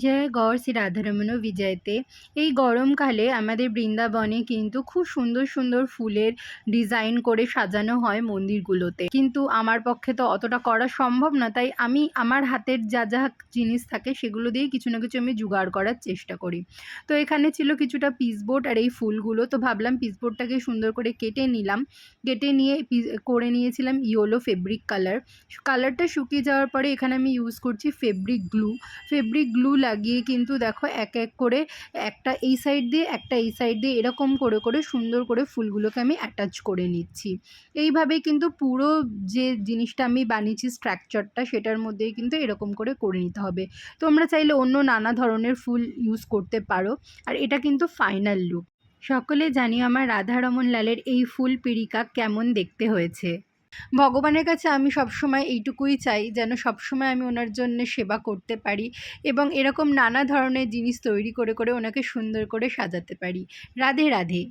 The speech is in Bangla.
জয় গৌর শ্রী রাধারমণ বিজয়তে। এই গরমকালে আমাদের বৃন্দাবনে কিন্তু খুব সুন্দর সুন্দর ফুলের ডিজাইন করে সাজানো হয় মন্দিরগুলোতে, কিন্তু আমার পক্ষে তো অতটা করা সম্ভব না, তাই আমি আমার হাতের যা যা জিনিস থাকে সেগুলো দিয়েই কিছু না কিছু আমি জোগাড় করার চেষ্টা করি। তো এখানে ছিল কিছুটা পিসবোর্ড আর এই ফুলগুলো, তো ভাবলাম পিসবোর্ডটাকে সুন্দর করে কেটে নিলাম। কেটে নিয়ে করে নিয়েছিলাম ইয়েলো ফেব্রিক কালারটা শুকিয়ে যাওয়ার পরে এখানে আমি ইউজ করছি ফেব্রিক গ্লু লাগিয়ে কিন্তু দেখো এক এক করে একটা এই সাইড দিয়ে একটা এই সাইড দিয়ে এরকম করে করে সুন্দর করে ফুলগুলোকে আমি অ্যাটাচ করে নিচ্ছি। এইভাবেই কিন্তু পুরো যে জিনিসটা আমি বানিয়েছি স্ট্রাকচারটা সেটার মধ্যেই কিন্তু এরকম করে নিতে হবে। তোমরা চাইলে অন্য নানা ধরনের ফুল ইউজ করতে পারো। আর এটা কিন্তু ফাইনাল লুক। সকলে জানি আমার রাধারমণ লালের এই ফুল পিড়িকা কেমন দেখতে হয়েছে। ভগবানের কাছে আমি সবসময় এইটুকুই চাই যেন সবসময় আমি ওনার জন্য সেবা করতে পারি এবং এরকম নানা ধরনের জিনিস তৈরি করে করে ওনাকে সুন্দর করে সাজাতে পারি। রাধে রাধে।